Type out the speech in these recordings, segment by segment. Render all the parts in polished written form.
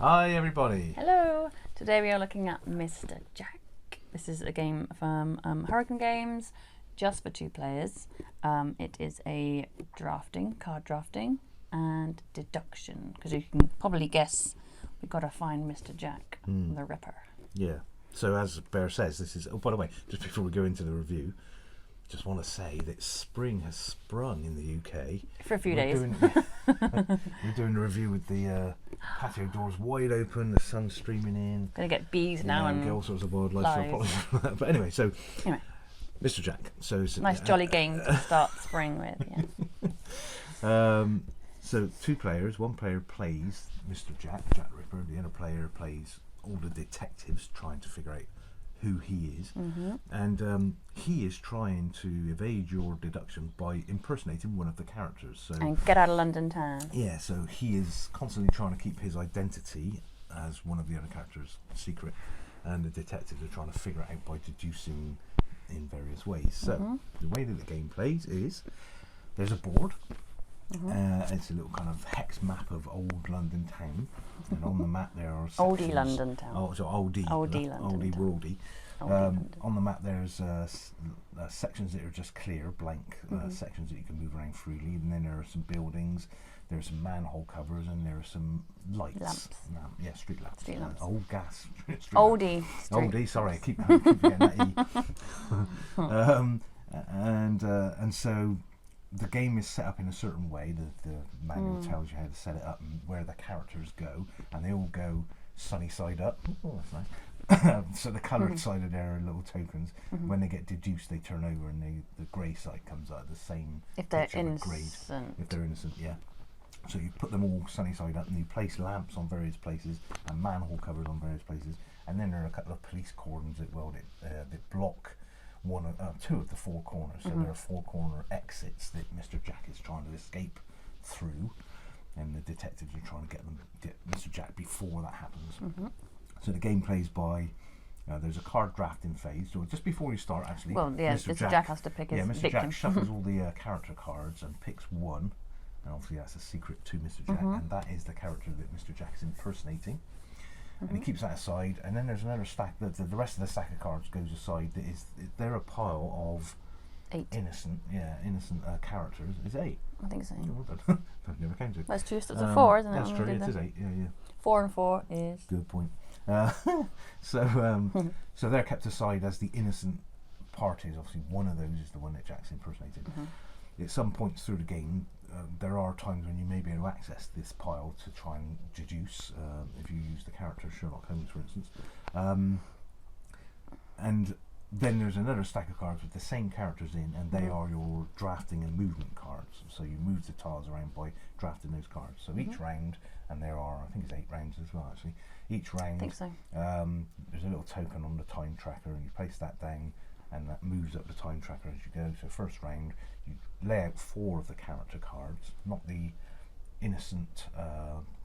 Hi everybody. Hello. Today we are looking at Mr. Jack. This is a game from Hurricane Games, just for 2 players. It is a card drafting and deduction, because you can probably guess we've got to find Mr. Jack, the Ripper. Yeah. So as Bear says, this is. Oh, by the way, just before we go into the review, just want to say that spring has sprung in the UK. For a few days. We're doing a review with the patio doors wide open, the sun streaming in. Gonna get bees now and get all sorts of wildlife. So but anyway, Mr. Jack. So it's nice jolly game to start spring with. Yeah. So 2 players. One player plays Mr. Jack the Ripper. The other player plays all the detectives, trying to figure out who he is, and he is trying to evade your deduction by impersonating one of the characters. So and get out of London town. Yeah, so he is constantly trying to keep his identity as one of the other characters secret, and the detectives are trying to figure it out by deducing in various ways. So the way that the game plays is there's a board. It's a little kind of hex map of old London town, and on the map there are Oldie London town. Oh, so oldie London worldy. On the map there's sections that are just clear, blank sections that you can move around freely, and then there are some buildings, there are some manhole covers, and there are some lights. Lamps. Street lamps. Street lamps. Old gas. Oldie. Oldie. Sorry, I keep getting that E. And so the game is set up in a certain way. The manual tells you how to set it up and where the characters go, and they all go sunny side up. Oh, that's nice. So the coloured side of there are little tokens. When they get deduced, they turn over, and the grey side comes out the same. If they're innocent. Grade. If they're innocent, yeah. So you put them all sunny side up, and you place lamps on various places and manhole covers on various places, and then there are a couple of police cordons that block 2 of the 4 corners. So there are 4 corner exits that Mr. Jack is trying to escape through, and the detectives are trying to get Mr. Jack before that happens. So the game plays by there's a card drafting phase. So just before you start, actually, Mr. Jack has to pick his Mr. victim. Jack shuffles all the character cards and picks one, and obviously that's a secret to Mr. Jack, and that is the character that Mr. Jack is impersonating. And he keeps that aside, and then there's another stack. The rest of the stack of cards goes aside. They're a pile of 8 innocent characters. Is 8? I think so. Oh, well done. I've never counted. That's 2 sets of 4, isn't it? That's true. It is 8. Yeah. 4 and 4 is. Good point. So they're kept aside as the innocent parties. Obviously, one of those is the one that Jack's impersonated. At some points through the game, there are times when you may be able to access this pile to try and deduce, if you use the character Sherlock Holmes, for instance. And then there's another stack of cards with the same characters in, and they are your drafting and movement cards. So you move the tiles around by drafting those cards. So each round, and there are, I think it's 8 rounds as well, actually. Each round, I think so. There's a little token on the time tracker, and you place that down, and that moves up the time tracker as you go. So first round, you lay out 4 of the character cards, not the innocent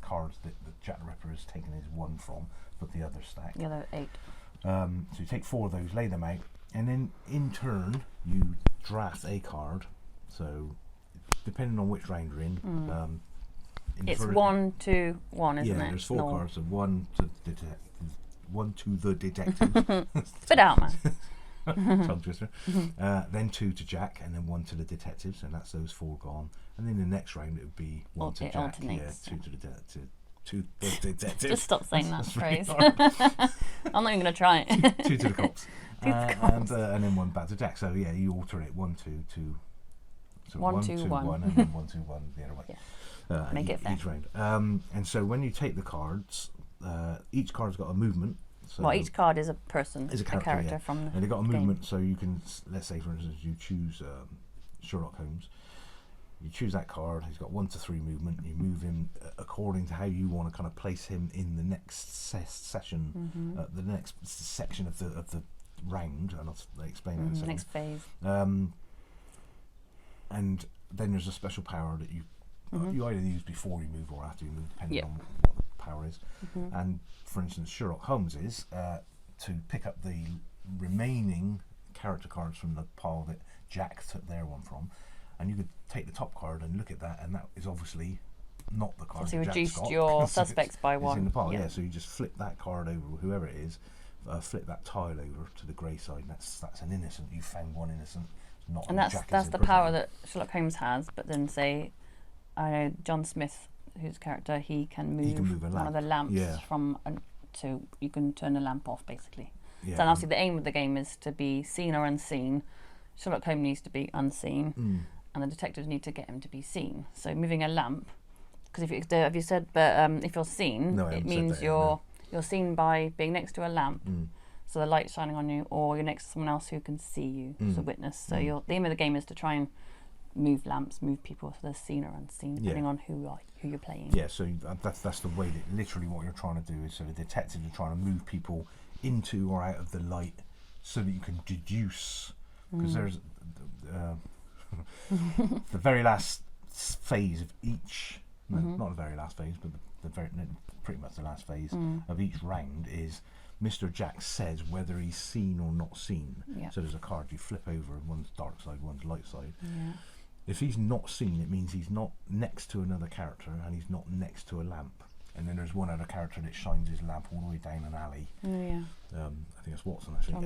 cards that Jack the Ripper has taken his 1 from, but the other stack. The other 8. So you take 4 of those, lay them out, and then in turn you draft a card. So depending on which round you're in, it's 1, 2, 1, isn't it? Yeah, there's 4 cards, so 1 to the detective. Spit out, man. Tongue twister. Then 2 to Jack, and then 1 to the detectives, and that's those 4 gone. And then the next round it would be 1 to Jack, alternates, 2 to the detective. To the detective. Just stop saying that phrase. Really I'm not even going to try it. 2 to the cops. 2 to the cops. And then 1 back to Jack. So yeah, you alternate 1, 2, 2. So 1, 2, 1. And then 1, 2, 1 the other way. Yeah. Make it fair. Each round. And so when you take the cards, each card's got a movement. So well, each card is a person, is a character from the and they've got a game. movement, so you can, let's say for instance, you choose Sherlock Holmes. You choose that card, he's got 1 to 3 movement, you move him according to how you want to kind of place him in the next session, the next section of the round, and I'll explain that in a second. Next phase. And then there's a special power that you either use before you move or after you move, depending on what the power is. And for instance, Sherlock Holmes is to pick up the remaining character cards from the pile that Jack took their one from, and you could take the top card and look at that, and that is obviously not the card. So that you Jack's reduced got, your 'cause suspects by it's one. in the pile, yeah. So you just flip that card over, whoever it is, flip that tile over to the grey side. That's an innocent. You found one innocent. Not And who that's Jack is the impersonating. power that Sherlock Holmes has. But then say, I know John Smith, whose character, he can move a one of the lamp. lamps so you can turn the lamp off basically. Yeah. So obviously the aim of the game is to be seen or unseen. Sherlock Holmes needs to be unseen, and the detectives need to get him to be seen. So moving a lamp, because if you said, but if you're seen, No, I it haven't means said that yet, you're seen by being next to a lamp, so the light's shining on you, or you're next to someone else who can see you as a witness. So the aim of the game is to try and move lamps, move people, so they're seen or unseen, depending on who you're playing. Yeah, so that's the way that literally what you're trying to do is, so the detectives are trying to move people into or out of the light so that you can deduce, because there's the very last phase of each, not the very last phase, but pretty much the last phase of each round is Mr. Jack says whether he's seen or not seen. Yeah. So there's a card you flip over, and one's dark side, one's light side. Yeah. If he's not seen, it means he's not next to another character and he's not next to a lamp. And then there's one other character that shines his lamp all the way down an alley. Oh, yeah. I think it's Watson actually.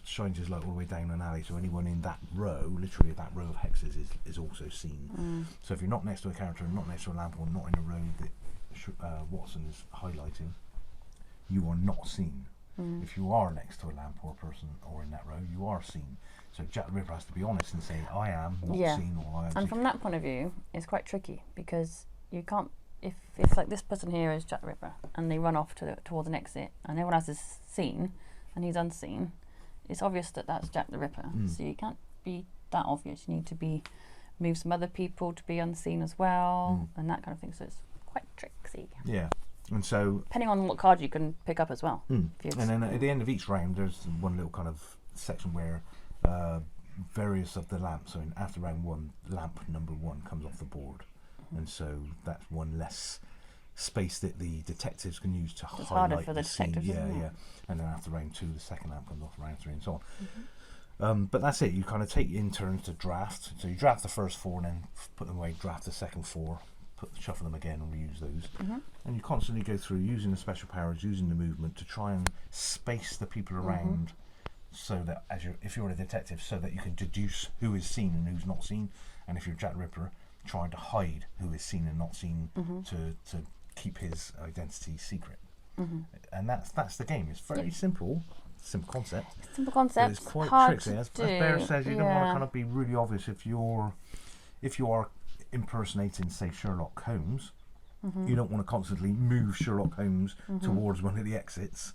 Shines his light all the way down an alley, so anyone in that row, literally that row of hexes, is also seen. So if you're not next to a character, not next to a lamp, or not in a row that Watson is highlighting, you are not seen. If you are next to a lamp or a person or in that row, you are seen. So Jack the Ripper has to be honest and say, I am not seen, or I am And seen. from that point of view, it's quite tricky, because you can't, if like this person here is Jack the Ripper and they run off towards an exit and everyone else is seen and he's unseen, it's obvious that that's Jack the Ripper. So you can't be that obvious. You need to move some other people to be unseen as well, and that kind of thing. So it's quite tricksy. Yeah. And so, depending on what card you can pick up as well. and then at the end of each round, there's one little kind of section where various of the lamps. So after round one, lamp number 1 comes off the board, and so that's one less space that the detectives can use to It's highlight harder for the scene. detectives, Yeah, isn't it? yeah. And then after round 2, the second lamp comes off. Round 3, and so on. But that's it. You kind of take in turns to draft. So you draft the first 4, and then put them away. Draft the second 4. Shuffle them again and reuse those, and you constantly go through using the special powers, using the movement to try and space the people around, so that if you're a detective, so that you can deduce who is seen and who's not seen, and if you're Jack Ripper, trying to hide who is seen and not seen to keep his identity secret. And that's the game. It's very simple concept. Simple concept. But it's quite hard tricksy. to As do. Bear says, you don't want to kind of be really obvious if you are impersonating, say, Sherlock Holmes. You don't want to constantly move Sherlock Holmes towards one of the exits,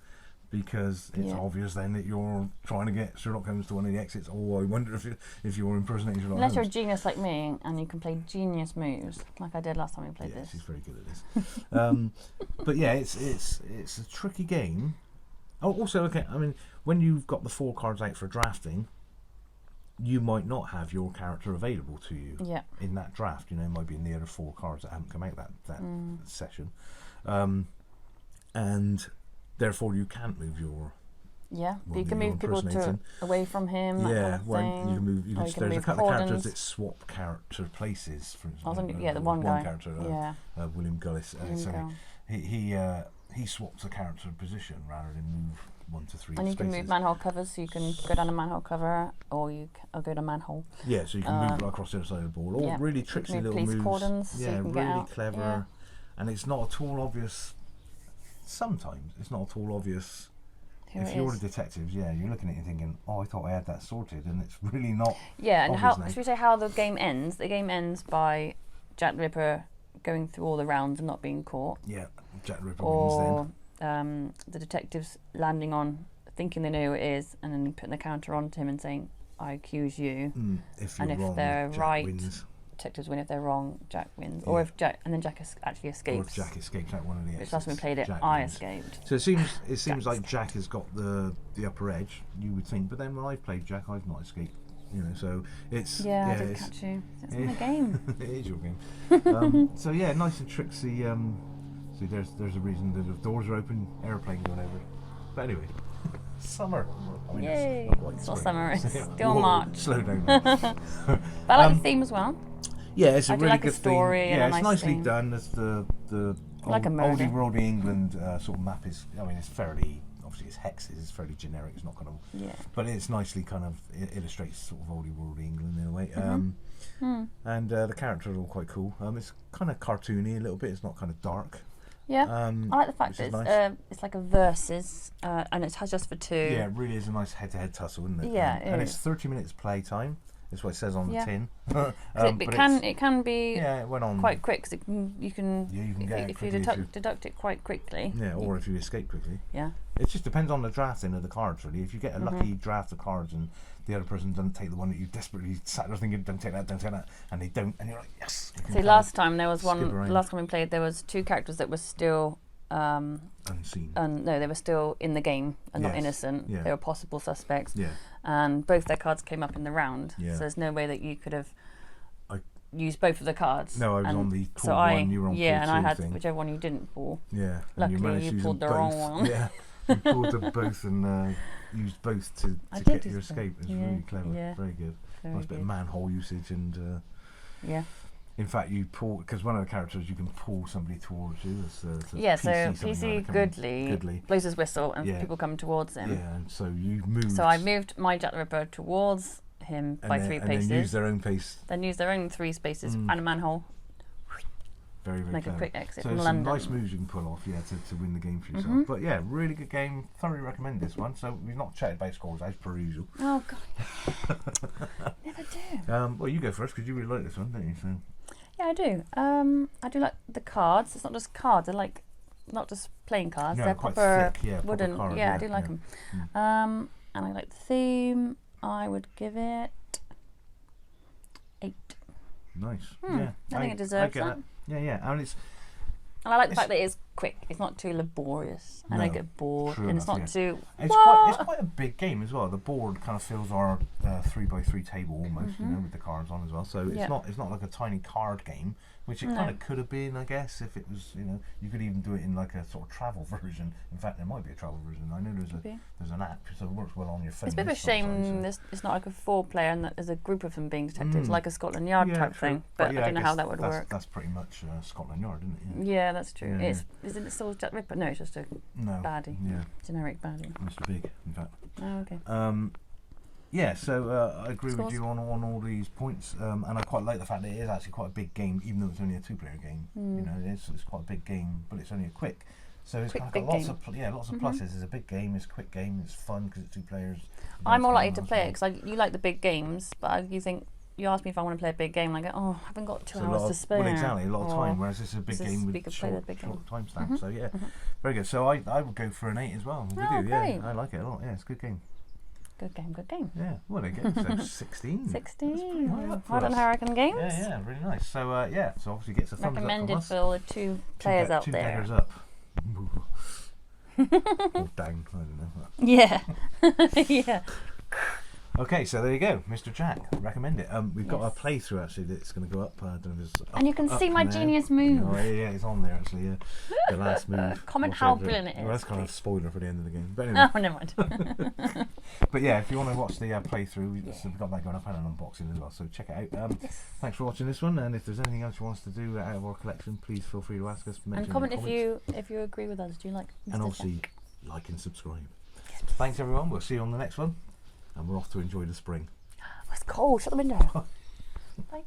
because it's obvious then that you're trying to get Sherlock Holmes to one of the exits. Oh, I wonder if you're impersonating Sherlock Unless you're a Holmes. genius like me and you can play genius moves like I did last time we played this. She's very good at this. But yeah, it's a tricky game. Oh, also, okay, I mean, when you've got the 4 cards out for drafting, you might not have your character available to you in that draft. You know, it might be in the other 4 cards that haven't come out that session, and therefore you can't move your. Yeah, but one you that can you're move people impersonating. away from him. That kind of thing. you can move. Or you can There's a move couple of characters cordons. that swap character places. For I was instance, thinking, the one guy. character, William Gullis. So Gull. he swaps a character position rather than move 1 to 3 And you spaces. can move manhole covers, so you can go down a manhole cover, or or go to manhole. Yeah, so you can move across the other side of the board. All really tricksy move little police moves. cordons, so Yeah, you can get really out. clever. Yeah. And it's not at all obvious. Sometimes it's not at all obvious. If you're a detective, you're looking at it thinking, "Oh, I thought I had that sorted," and it's really not. Yeah, and obvious how now. should we say how the game ends? The game ends by Jack the Ripper going through all the rounds and not being caught, Yeah, Jack the Ripper wins or then. the detectives landing on, thinking they know who it is, and then putting the counter onto him and saying, "I accuse you." If you're and if wrong, they're Jack right, wins. detectives win. If they're wrong, Jack wins. Or if Jack actually Or escapes. if Jack escapes out one of the exits. Which last time we played it, Jack I wins. escaped. So it seems like Jack has got the upper edge, you would think, but then when I've played Jack, I've not escaped. You know, so it's I did catch you. It's my game. It is your game. So yeah, nice and tricksy. See, there's a reason that the doors are open, airplane going over it. But anyway, summer. I mean, Yay! it's not quite It's not spring. summer. It's still Whoa, March. Slow down. Now. But I like the theme as well. Yeah, it's a I do really like a good story theme. and Yeah, a it's nice nicely theme. done. It's the Like a murder. oldie worldy England sort of map is. I mean, it's fairly obviously it's hexes. It's fairly generic. It's not kind of. Yeah. But it's nicely kind of illustrates sort of oldie worldy England in a way. And the characters are all quite cool. It's kind of cartoony a little bit. It's not kind of dark. Yeah. I like the fact which that is it's nice. It's like a versus, and it's just for 2. Yeah, it really is a nice head-to-head tussle, isn't it? Yeah, it and is. it's 30 minutes play time. That's what it says on the Yeah. tin. It can be Yeah, it went on quite quick. Cause you can get it if you quickly deduct it quite quickly. Yeah, or if you escape quickly. Yeah. It just depends on the drafting of the cards, really. If you get a lucky draft of cards and the other person doesn't take the one that you desperately sat there thinking, don't take that, and they don't, and you're like, yes. You can See, kind last time there was skip one. around. Last time we played, there was 2 characters that were still. unseen. No, they were still in the game and not Yes, innocent. yeah. They were possible suspects. Yeah. And both their cards came up in the round. Yeah. So there's no way that you could have I- used both of the cards. No, I was And on the so pool I, one, you were on yeah, pool and I 2 had thing. whichever one you didn't pull. Yeah. Luckily, and you managed you to use pulled them the wrong both. one. Yeah. You pulled them both and used both to I did get your use both, escape. It's yeah, really clever. yeah. Very good. Very Nice bit of good. manhole usage and. Yeah. In fact, you pull because one of the characters you can pull somebody towards you. Yeah, so something PC like that, Goodley blows his whistle and Yeah. people come towards him. Yeah, and so you move. So I moved my Jack the Ripper towards him by 3 and paces. then use their own pace. Then use their own 3 spaces and a manhole. Very, very Make clever. a quick exit So from there's some London. nice moves you can pull off, yeah, to win the game for yourself. But yeah, really good game. Thoroughly recommend this one. So we've not chatted about scores as per usual. Oh god, never do. Well, you go first because you really like this one, don't you? So Yeah, I do. I do like the cards. It's not just cards. I like not just playing cards. No, They're quite proper thick, yeah, proper wooden. card, yeah, I yeah, do like yeah. them. And I like the theme. I would give it 8. nice. Hmm, Yeah, I think it deserves get that. Yeah, yeah, and it's And I like the It's- fact that it's quick. It's not too laborious. And I No, get bored. true And it's enough, not yeah. too. It's quite a big game as well. The board kind of fills our 3x3 table almost, you know, with the cards on as well. So it's Yeah. not like a tiny card game, which it No. kind of could have been, I guess, if it was, you know, you could even do it in like a sort of travel version. In fact, there might be a travel version. I know be. there's an app, so it works well on your phone. It's a bit of a this sort shame size, so- this, it's not like a 4-player and that there's a group of them being detectives, like a Scotland Yard Yeah, type true. thing. But yeah, I don't know how guess that would that's, work. That's pretty much Scotland Yard, isn't it? Yeah, that's true. Yeah, Isn't it still Jack the Ripper? No, it's just a No. baddie. Yeah, Generic baddie. Mr. Big, in fact. Oh, okay. Yeah, so I agree Scores? with you on all these points, and I quite like the fact that it is actually quite a big game, even though it's only a 2-player game. You know, it's quite a big game, but it's only a quick. So it's Quick, kind of big got lots game. lots of pluses. It's a big game, it's a quick game, it's fun because it's 2 players. I'm more It's likely kind to of play it nice. because you like the big games, but you think you ask me if I want to play a big game, and I go, oh, I haven't got 2 It's a hours lot to of, spare. well, exactly, a lot of Or time, whereas this is a big this is- game we with could play the short, big game. short time stamps. So yeah, very good. So I would go for an 8 as well. With Oh, you, yeah, great. I like it a lot. Yeah, it's a good game. Good game, good game. Yeah, well, there you go. So 16. 16. high up for Well done, us. Hurricane Games. Yeah, really nice. So yeah, so obviously gets a thumbs Recommended up from us. for all the 2 players out two there. daggers up. Or down, I don't know. Yeah. Yeah. Okay, so there you go, Mr. Jack. Recommend it. We've got a playthrough actually that's going to go up. I don't know if it's up, And you can see up my now. genius move. Oh, yeah, it's on there actually. Yeah, the last move. Comment What's how over brilliant it Well, is, that's kind of a please. spoiler for the end of the game. But anyway, Oh, never mind. but yeah, if you want to watch the playthrough, we've got that going up and an unboxing as well. So check it out. Thanks for watching this one. And if there's anything else you want us to do out of our collection, please feel free to ask us. mention And in comment the comments. if you agree with us. Do you like Mr. And obviously, like and subscribe. Thanks everyone. We'll see you on the next one. And we're off to enjoy the spring. Oh, it's cold. Shut the window. Bye.